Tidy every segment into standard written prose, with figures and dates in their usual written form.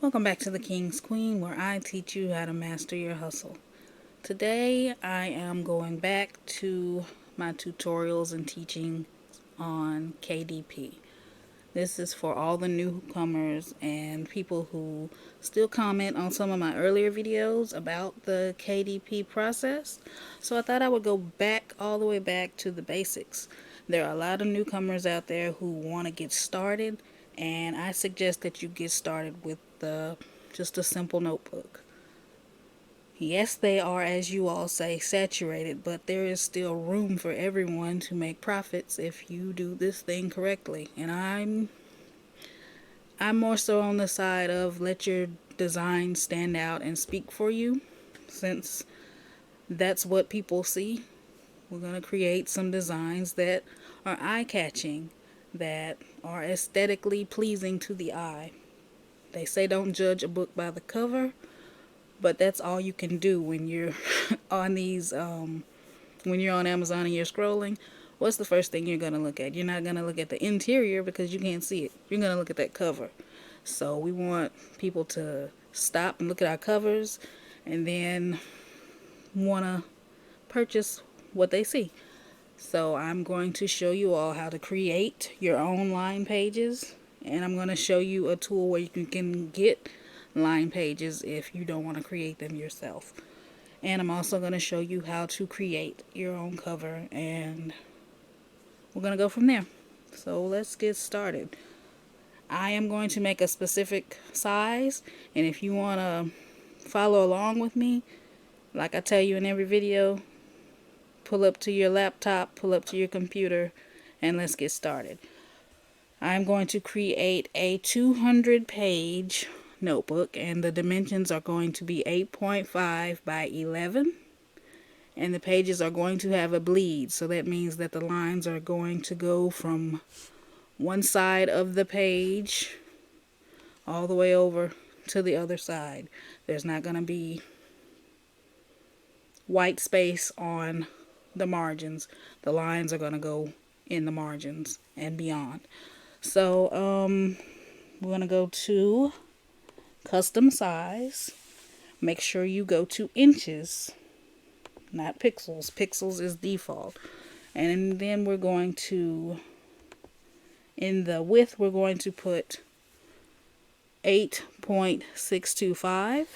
Welcome back to the King's Queen, where I teach you how to master your hustle. Today I am going back to my tutorials and teaching on KDP. This is for all the newcomers and people who still comment on some of my earlier videos about the KDP process. So I thought I would go back, all the way back to the basics. There are a lot of newcomers out there who want to get started, and I suggest that you get started with just a simple notebook. Yes, they are, as you all say, saturated, but there is still room for everyone to make profits if you do this thing correctly. And I'm more so on the side of let your design stand out and speak for you, since that's what people see. We're going to create some designs that are eye-catching, that are aesthetically pleasing to the eye. They say don't judge a book by the cover, but that's all you can do when you're on when you're on Amazon and you're scrolling. What's the first thing you're going to look at? You're not going to look at the interior because you can't see it. You're going to look at that cover. So we want people to stop and look at our covers and then want to purchase what they see. So I'm going to show you all how to create your own line pages, and I'm going to show you a tool where you can get line pages if you don't want to create them yourself. And I'm also going to show you how to create your own cover, and we're going to go from there. So let's get started. I am going to make a specific size, and if you want to follow along with me, like I tell you in every video, pull up to your laptop, pull up to your computer, and let's get started. I'm going to create a 200-page notebook, and the dimensions are going to be 8.5 by 11, and the pages are going to have a bleed, so that means that the lines are going to go from one side of the page all the way over to the other side. There's not going to be white space on the margins. The lines are going to go in the margins and beyond. So we're going to go to custom size. Make sure you go to inches, not pixels. Pixels is default. And then we're going to, in the width, we're going to put 8.625.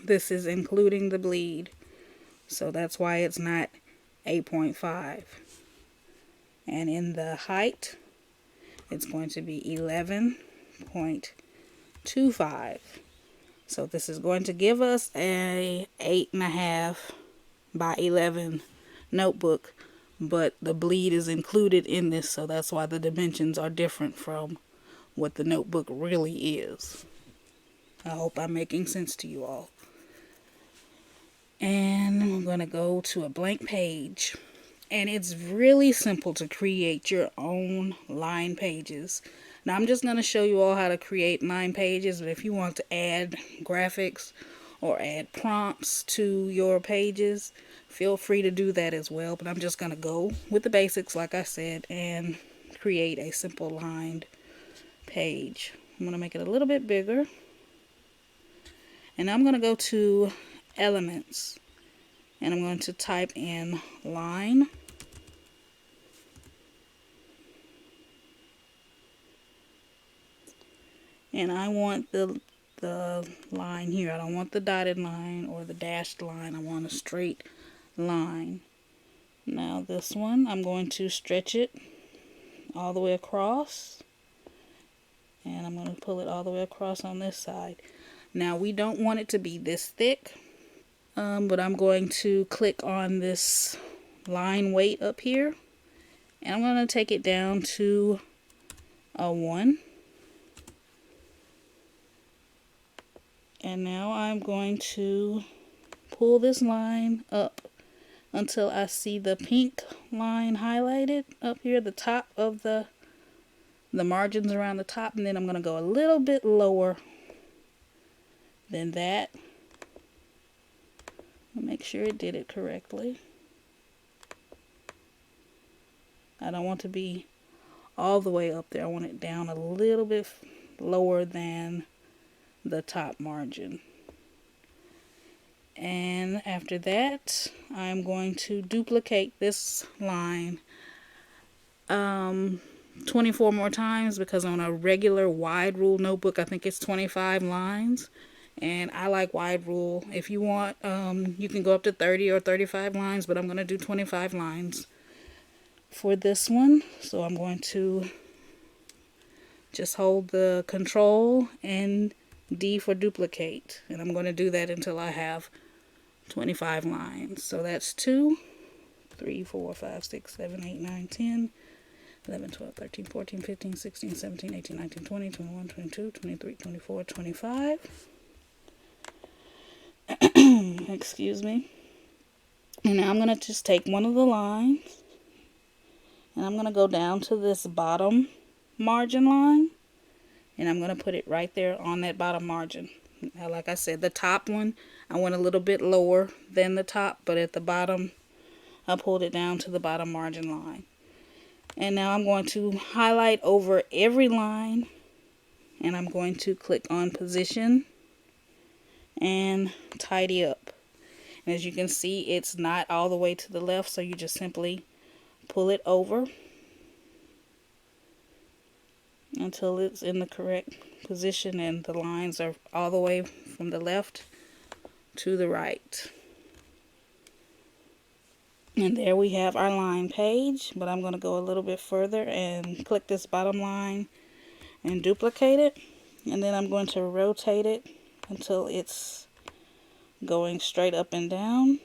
This is including the bleed, so that's why it's not 8.5. And in the height, it's going to be 11.25. So this is going to give us a 8.5 by 11 notebook, but the bleed is included in this, so that's why the dimensions are different from what the notebook really is. I hope I'm making sense to you all. And we're going to go to a blank page. And it's really simple to create your own line pages. Now I'm just going to show you all how to create line pages, but if you want to add graphics or add prompts to your pages, feel free to do that as well. But I'm just going to go with the basics, like I said, and create a simple lined page. I'm going to make it a little bit bigger. And I'm going to go to elements, and I'm going to type in line, and I want the line here. I don't want the dotted line or the dashed line. I want a straight line. Now this one, I'm going to stretch it all the way across, and I'm going to pull it all the way across on this side. Now we don't want it to be this thick, but I'm going to click on this line weight up here, and I'm going to take it down to a 1. And now I'm going to pull this line up until I see the pink line highlighted up here, the top of the margins around the top, and then I'm going to go a little bit lower than that. Make sure it did it correctly. I don't want to be all the way up there. I want it down a little bit lower than the top margin. And after that, I'm going to duplicate this line 24 more times, because on a regular wide rule notebook, I think it's 25 lines. And I like wide rule. If you want, you can go up to 30 or 35 lines, but I'm going to do 25 lines for this one. So I'm going to just hold the Control and D for duplicate. And I'm going to do that until I have 25 lines. So that's 2, 3, 4, 5, 6, 7, 8, 9, 10, 11, 12, 13, 14, 15, 16, 17, 18, 19, 20, 21, 22, 23, 24, 25. Excuse me. And now I'm going to just take one of the lines and I'm going to go down to this bottom margin line, and I'm going to put it right there on that bottom margin. Now, like I said, the top one I went a little bit lower than the top, but at the bottom I pulled it down to the bottom margin line. And now I'm going to highlight over every line, and I'm going to click on position and tidy up. And as you can see, it's not all the way to the left, so you just simply pull it over until it's in the correct position and the lines are all the way from the left to the right. And there we have our line page, but I'm going to go a little bit further and click this bottom line and duplicate it, and then I'm going to rotate it until it's going straight up and down.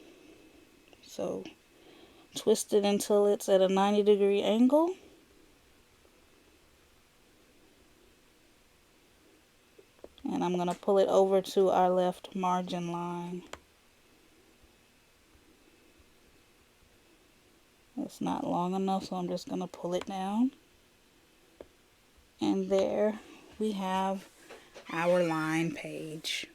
So twist it until it's at a 90-degree angle. And I'm going to pull it over to our left margin line. It's not long enough, so I'm just going to pull it down. And there we have our line page.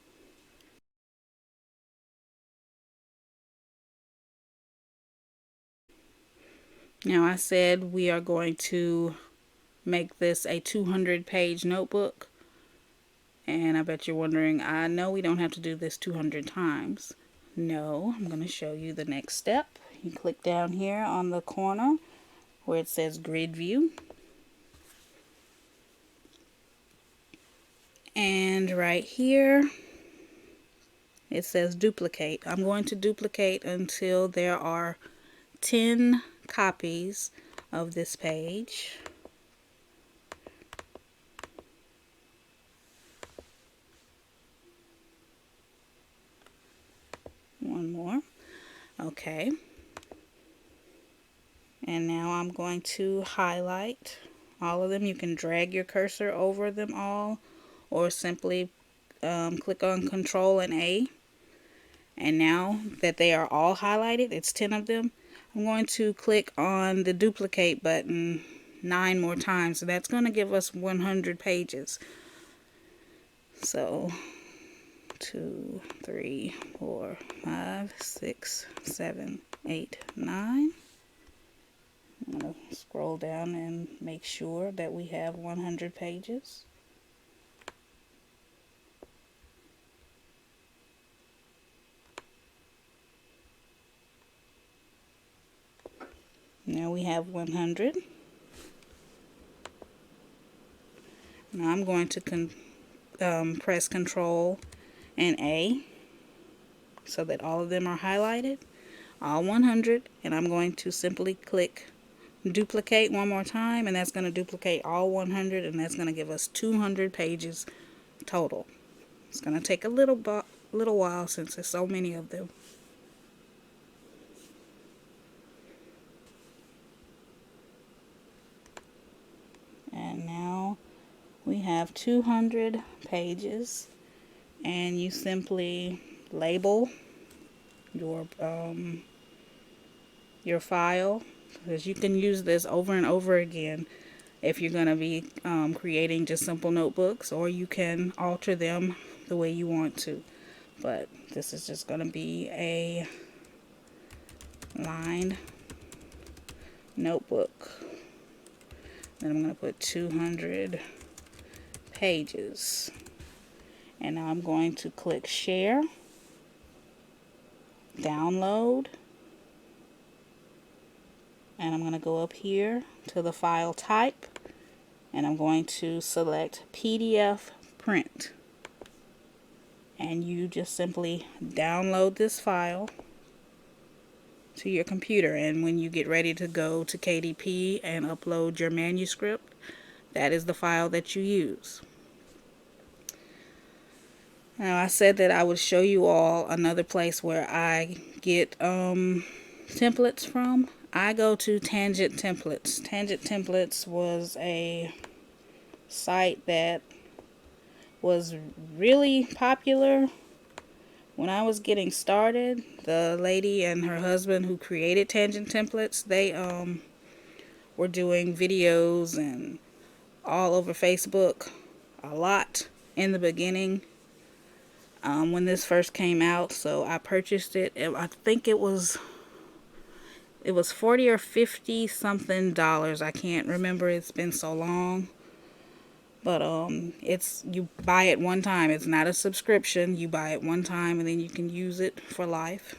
Now, I said we are going to make this a 200-page notebook. And I bet you're wondering, I know we don't have to do this 200 times. No, I'm going to show you the next step. You click down here on the corner where it says grid view. And right here it says duplicate. I'm going to duplicate until there are 10 copies of this page. One more. Okay. And now I'm going to highlight all of them. You can drag your cursor over them all, or simply click on Control and A. And now that they are all highlighted, it's 10 of them, I'm going to click on the duplicate button 9 more times. So that's going to give us 100 pages. So 2, 3, 4, 5, 6, 7, 8, 9. I'm going to scroll down and make sure that we have 100 pages. Now we have 100. Now I'm going to press Control and A so that all of them are highlighted, all 100, and I'm going to simply click duplicate one more time, and that's going to duplicate all 100, and that's going to give us 200 pages total. It's going to take a little while since there's so many of them. And now we have 200 pages, and you simply label your file, because you can use this over and over again if you're going to be creating just simple notebooks, or you can alter them the way you want to. But this is just going to be a lined notebook. Then I'm going to put 200 pages. And now I'm going to click share, download, and I'm going to go up here to the file type, and I'm going to select PDF print. And you just simply download this file to your computer, and when you get ready to go to KDP and upload your manuscript, that is the file that you use. Now, I said that I would show you all another place where I get templates from. I go to Tangent Templates. Tangent Templates was a site that was really popular when I was getting started. The lady and her husband who created Tangent Templates, they were doing videos and all over Facebook a lot in the beginning when this first came out. So I purchased it. I think it was 40 or 50 something dollars. I can't remember, it's been so long. But you buy it one time. It's not a subscription. You buy it one time and then you can use it for life.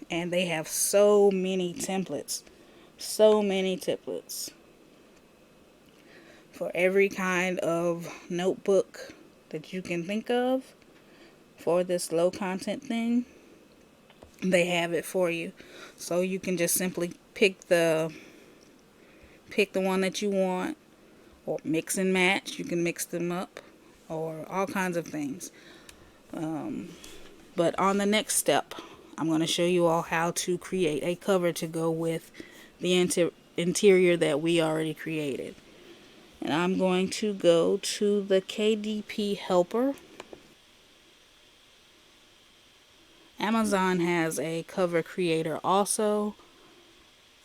And they have so many templates. So many templates for every kind of notebook that you can think of for this low content thing. They have it for you. So you can just simply pick the one that you want, or mix and match. You can mix them up, or all kinds of things. But on the next step, I'm going to show you all how to create a cover to go with the interior that we already created. And I'm going to go to the KDP helper. Amazon has a cover creator also,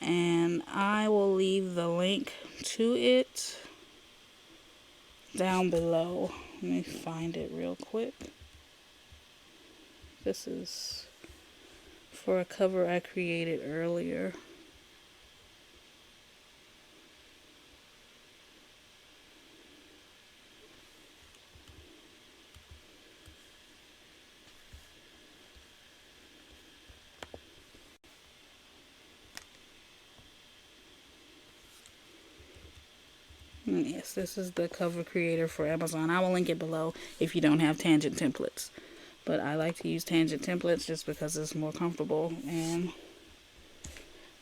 and I will leave the link to it down below. Let me find it real quick. This is for a cover I created earlier. Yes, this is the cover creator for Amazon. I will link it below if you don't have Tangent Templates. But I like to use Tangent Templates just because it's more comfortable, and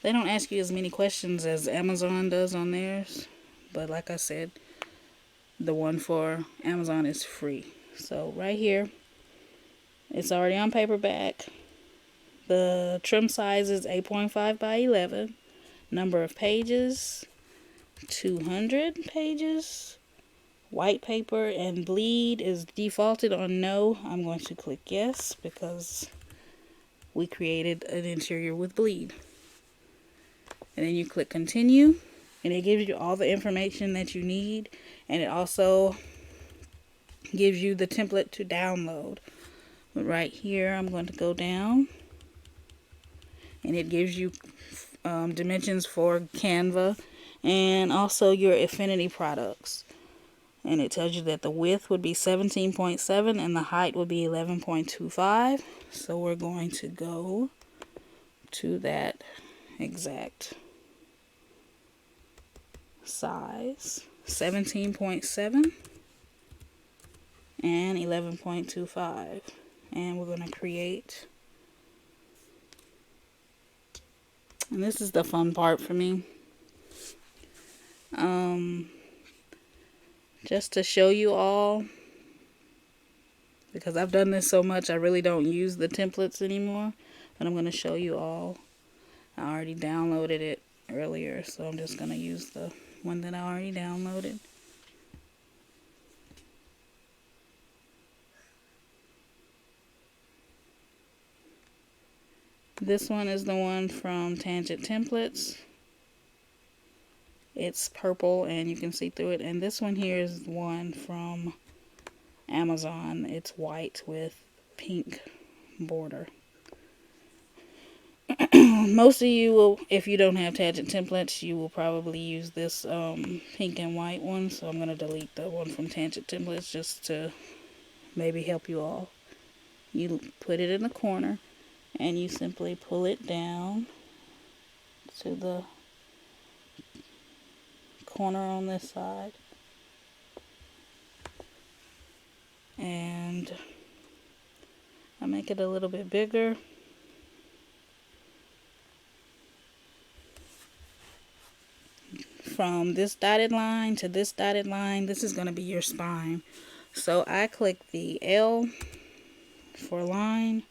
they don't ask you as many questions as Amazon does on theirs. But like I said, the one for Amazon is free. So right here, it's already on paperback. The trim size is 8.5 by 11. Number of pages, 200 pages. White paper and bleed is defaulted on no. I'm going to click yes because we created an interior with bleed. And then you click continue, and it gives you all the information that you need, and it also gives you the template to download. But right here, I'm going to go down, and it gives you dimensions for Canva and also your Affinity products. And it tells you that the width would be 17.7 and the height would be 11.25. So we're going to go to that exact size, 17.7 and 11.25. And we're going to create. And this is the fun part for me. Just to show you all, because I've done this so much, I really don't use the templates anymore. But I'm going to show you all. I already downloaded it earlier, so I'm just going to use the one that I already downloaded. This one is the one from Tangent Templates. It's purple and you can see through it. And this one here is one from Amazon. It's white with pink border. Most of you will, if you don't have tangent templates, you will probably use this pink and white one. So I'm going to delete the one from tangent templates just to maybe help you all. You put it in the corner and you simply pull it down to the corner on this side. And I make it a little bit bigger. From this dotted line to this dotted line, this is going to be your spine. So I click the L for line,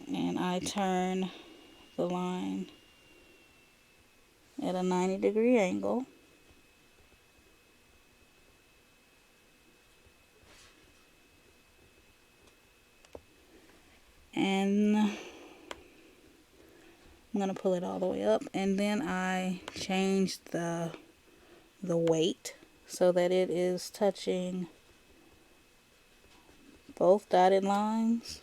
and I turn the line at a 90-degree angle. And I'm going to pull it all the way up, and then I change the weight so that it is touching both dotted lines.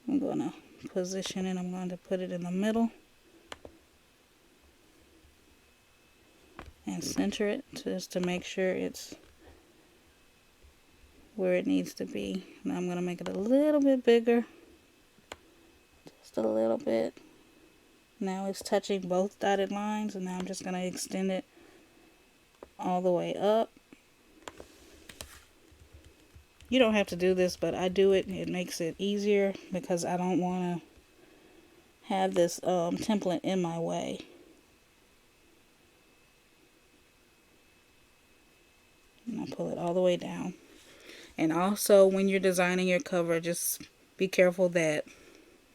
I'm going to position it, I'm going to put it in the middle and center it just to make sure it's where it needs to be. Now I'm going to make it a little bit bigger, just a little bit. Now it's touching both dotted lines, and now I'm just going to extend it all the way up. You don't have to do this, but I do it. It makes it easier because I don't want to have this template in my way. And I pull it all the way down. And also, when you're designing your cover, just be careful that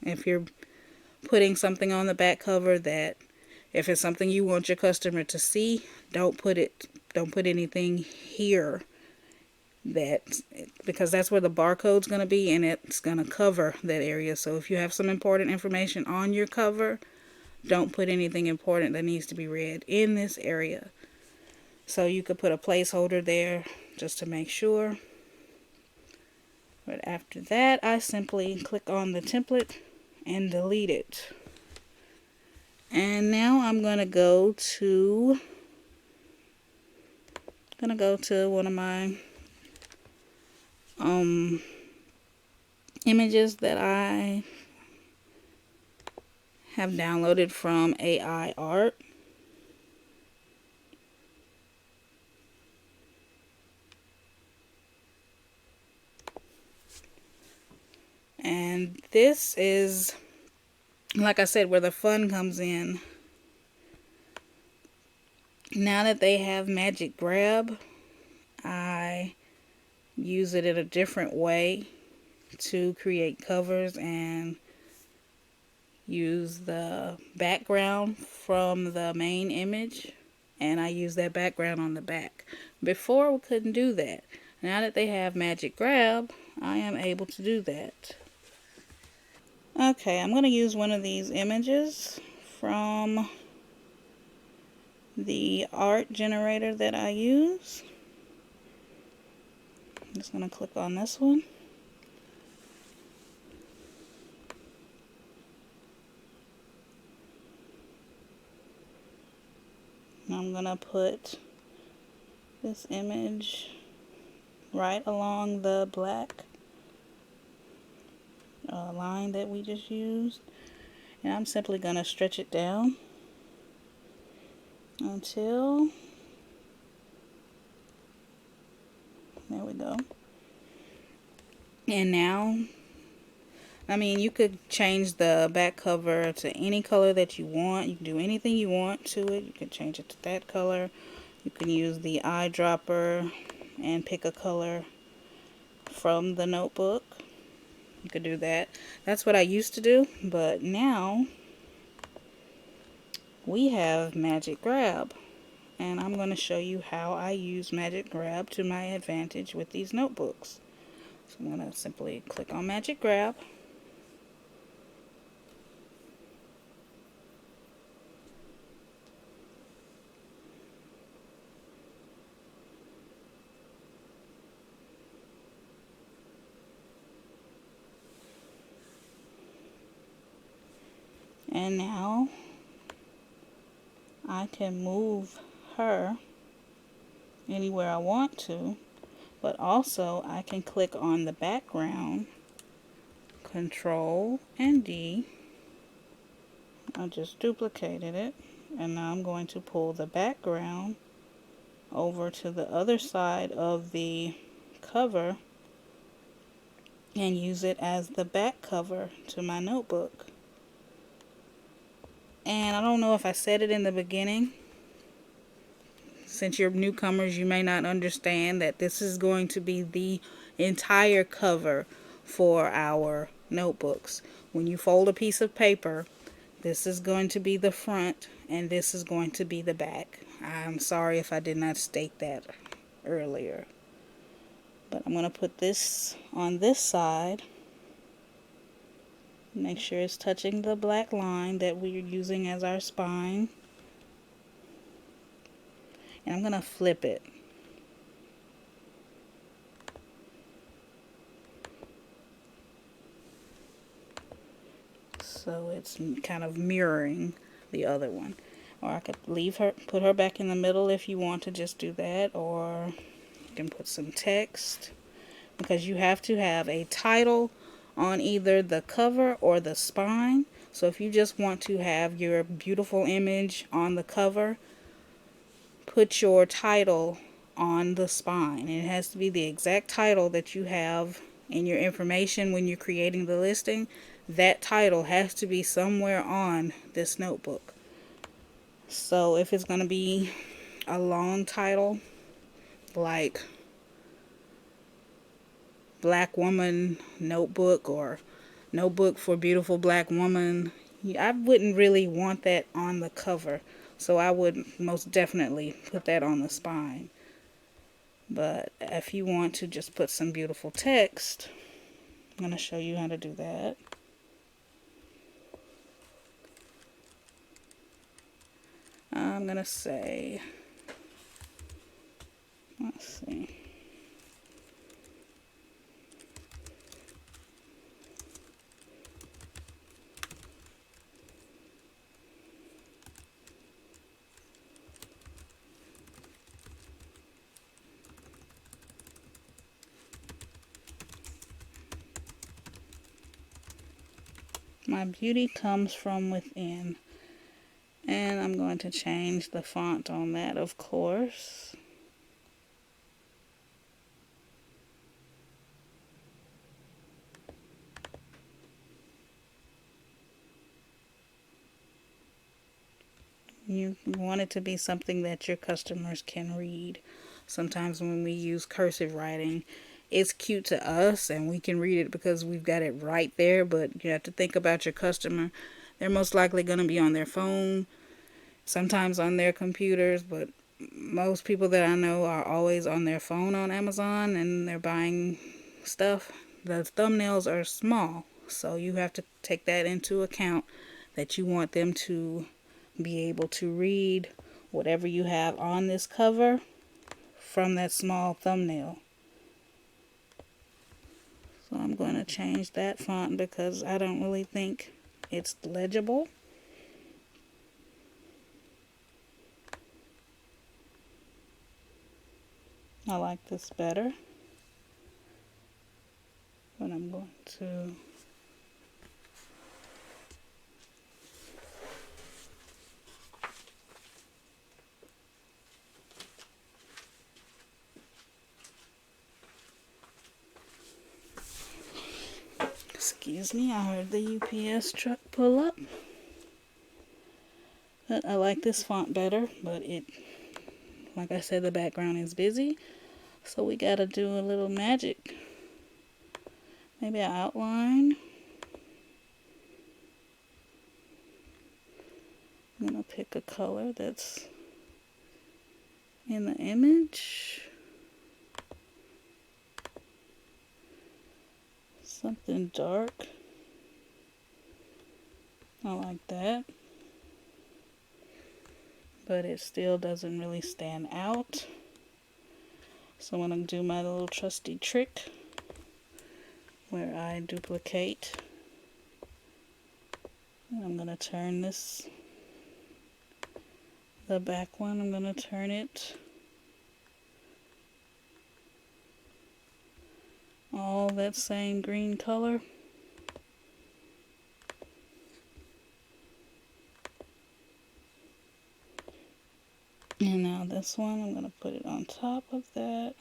if you're putting something on the back cover, that if it's something you want your customer to see, don't put anything here, because that's where the barcode's going to be, and it's going to cover that area. So if you have some important information on your cover, don't put anything important that needs to be read in this area. So you could put a placeholder there just to make sure. But after that, I simply click on the template and delete it. And now I'm going to go to one of my images that I have downloaded from AI Art. And this is, like I said, where the fun comes in. Now that they have Magic Grab, I use it in a different way to create covers and use the background from the main image, and I use that background on the back. Before, we couldn't do that. Now that they have Magic Grab, I am able to do that. Okay, I'm going to use one of these images from the art generator that I use. I'm just going to click on this one. And I'm going to put this image right along the black line that we just used. And I'm simply going to stretch it down until, there we go. And now, I mean, you could change the back cover to any color that you want. You can do anything you want to it. You can change it to that color. You can use the eyedropper and pick a color from the notebook. You could do that. That's what I used to do, but now we have Magic Grab, and I'm going to show you how I use Magic Grab to my advantage with these notebooks. So I'm going to simply click on Magic Grab. And now I can move her anywhere I want to, but also I can click on the background, Control and D. I just duplicated it, and now I'm going to pull the background over to the other side of the cover and use it as the back cover to my notebook. And I don't know if I said it in the beginning. Since you're newcomers, you may not understand that this is going to be the entire cover for our notebooks. When you fold a piece of paper, this is going to be the front and this is going to be the back. I'm sorry if I did not state that earlier. But I'm going to put this on this side. Make sure it's touching the black line that we're using as our spine. And I'm going to flip it. So it's kind of mirroring the other one. Or I could leave her, put her back in the middle if you want to just do that. Or you can put some text, because you have to have a title on either the cover or the spine. So if you just want to have your beautiful image on the cover, put your title on the spine. And it has to be the exact title that you have in your information when you're creating the listing. That title has to be somewhere on this notebook. So if it's going to be a long title, like Black Woman Notebook or Notebook for Beautiful Black Woman, I wouldn't really want that on the cover. So I would most definitely put that on the spine. But if you want to just put some beautiful text, I'm going to show you how to do that. I'm going to say, let's see. My beauty comes from within. And I'm going to change the font on that, of course. You want it to be something that your customers can read. Sometimes when we use cursive writing, it's cute to us and we can read it because we've got it right there, but you have to think about your customer. They're most likely going to be on their phone, sometimes on their computers, but most people that I know are always on their phone on Amazon and they're buying stuff. The thumbnails are small, so you have to take that into account, that you want them to be able to read whatever you have on this cover from that small thumbnail. So I'm going to change that font because I don't really think it's legible. I like this better, but I'm going to excuse me, I heard the UPS truck pull up. But I like this font better, but it, like I said, the background is busy, so we gotta do a little magic. Maybe an outline. I'm gonna pick a color that's in the image. Something dark. I like that. But it still doesn't really stand out. So I'm going to do my little trusty trick where I duplicate And I'm going to turn this, the back one, I'm going to turn it all that same green color. And now this one, I'm going to put it on top of that.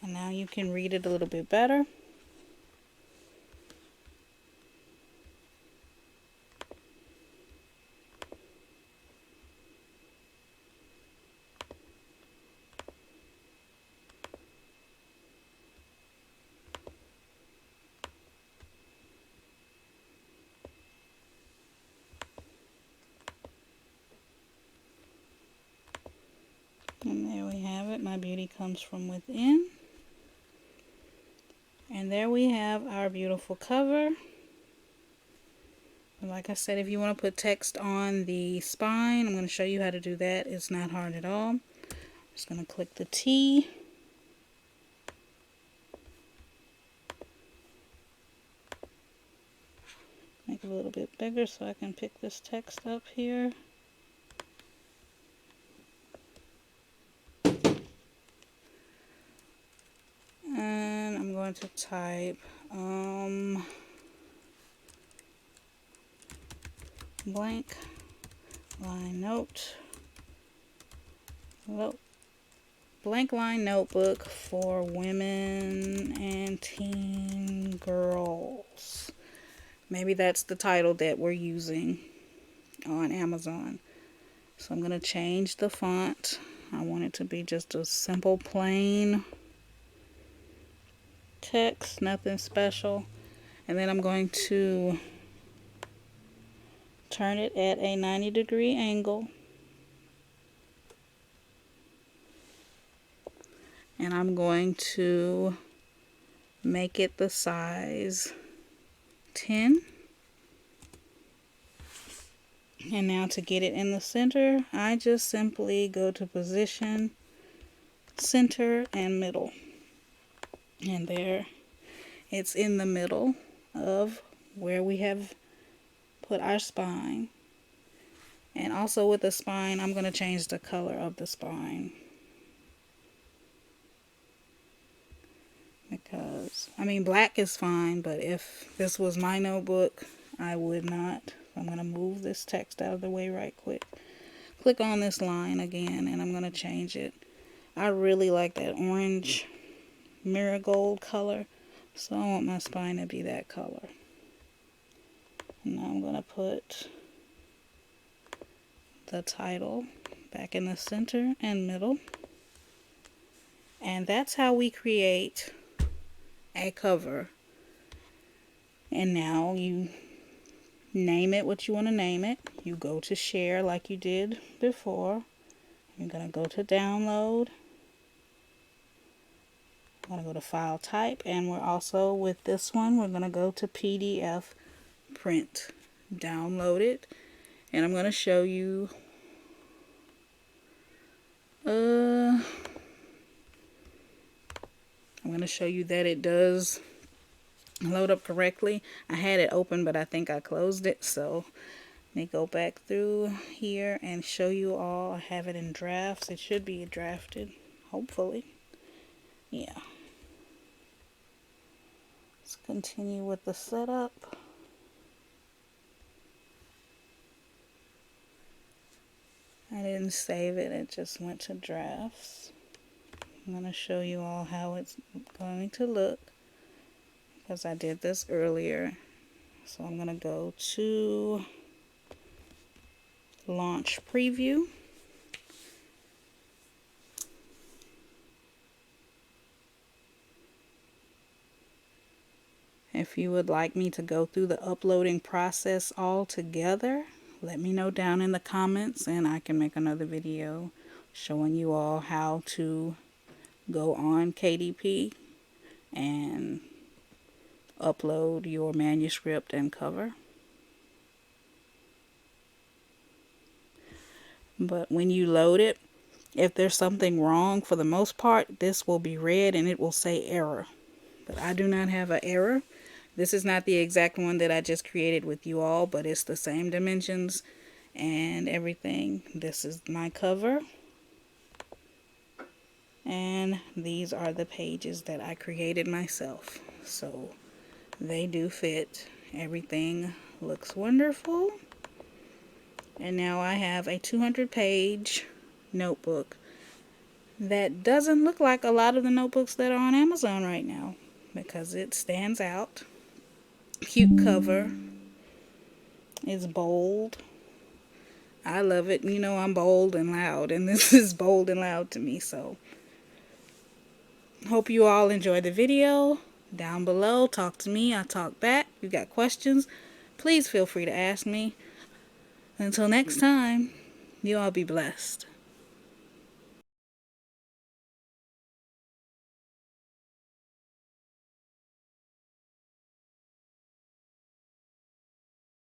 And now you can read it a little bit better. And there we have it. My beauty comes from within. And there we have our beautiful cover. And like I said, if you want to put text on the spine, I'm going to show you how to do that. It's not hard at all. I'm just going to click the T. Make it a little bit bigger so I can pick this text up here. And I'm going to type blank line note. Blank line notebook for women and teen girls. Maybe that's the title that we're using on Amazon. So I'm going to change the font. I want it to be just a simple plain text, nothing special. And then I'm going to turn it at a 90-degree angle. And I'm going to make it the size 10. And now to get it in the center, I just simply go to position, center, and middle. And there, it's in the middle of where we have put our spine. And also with the spine, I'm going to change the color of the spine. Because, I mean, black is fine, but if this was my notebook, I would not. I'm going to move this text out of the way right quick. Click on this line again, and I'm going to change it. I really like that orange marigold color, so I want my spine to be that color. And now I'm going to put the title back in the center and middle. And that's how we create a cover. And now you name it what you want to name it. You go to share like you did before. You're going to go to download. I'm going to go to file type, and we're also with this one, we're going to go to PDF print. Download it, and I'm going to show you I'm going to show you that it does load up correctly. I had it open, but I think I closed it, so let me go back through here and show you all. I have it in drafts. It should be drafted, hopefully. Yeah. Let's continue with the setup. I didn't save it, it just went to drafts. I'm going to show you all how it's going to look, because I did this earlier. So I'm going to go to launch preview. If you would like me to go through the uploading process all together, let me know down in the comments, and I can make another video showing you all how to go on KDP and upload your manuscript and cover. But when you load it, if there's something wrong, for the most part, this will be red and it will say error. but I do not have an error. This is not the exact one that I just created with you all, but it's the same dimensions and everything. This is my cover. And these are the pages that I created myself. So they do fit. Everything looks wonderful. And now I have a 200-page notebook that doesn't look like a lot of the notebooks that are on Amazon right now, because it stands out. Cute cover. It's bold. I love it. You know, I'm bold and loud, and this is bold and loud to me. So hope you all enjoyed the video. Down below, talk to me. I talk back. If you got questions, please feel free to ask me. Until next time, you all be blessed.